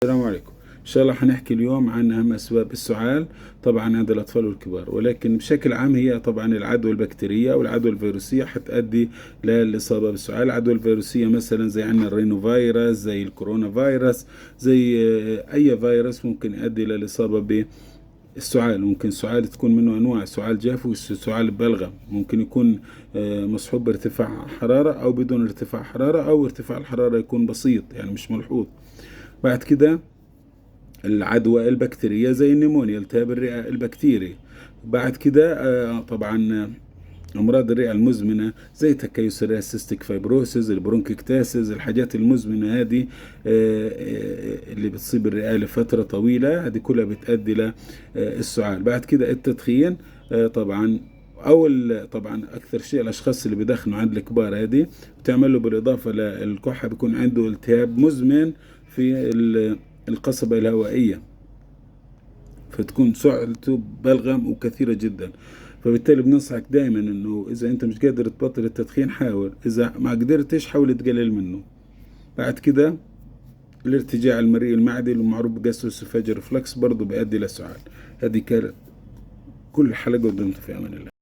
السلام عليكم. إن شاء الله حنحكي اليوم عن أهم أسباب السعال طبعا عند الأطفال والكبار، ولكن بشكل عام هي طبعا العدوى البكتيرية والعدوى الفيروسية حتؤدي للإصابة بالسعال. العدوى الفيروسية مثلا زي عندنا الرينو فيروس، زي الكورونا فيروس، زي أي فيروس ممكن يؤدي للإصابة بالسعال. ممكن السعال تكون منه أنواع، سعال جاف وسعال بلغم، ممكن يكون مصحوب بارتفاع حرارة أو بدون ارتفاع حرارة، أو ارتفاع الحرارة يكون بسيط يعني مش ملحوظ. بعد كده العدوى البكتيرية زي النيمونيا، التهاب الرئة البكتيري. بعد كده طبعا أمراض الرئة المزمنة زي تكيس الرئة، السيستيك فايبروسيس، البرونكيكتاسيس، الحاجات المزمنة هذه اللي بتصيب الرئة لفترة طويلة، هذه كلها بتؤدي للسعال. بعد كده التدخين طبعا، طبعا أكثر شيء الأشخاص اللي بيدخنوا عند الكبار هذه بتعمل له بالإضافة للكحة بيكون عنده التهاب مزمن في القصبة الهوائية، فتكون سعلته بلغم وكثيرة جدا. فبالتالي بننصحك دائما انه اذا انت مش قادر تبطل التدخين حاول، اذا ما قدرتش حاول تقلل منه. بعد كده الارتجاع المريء المعدي المعروف بجاستروسوفاجيال ريفلكس برضه بيؤدي للسعال. هذه كانت كل حلقة، ودمتم في امان الله.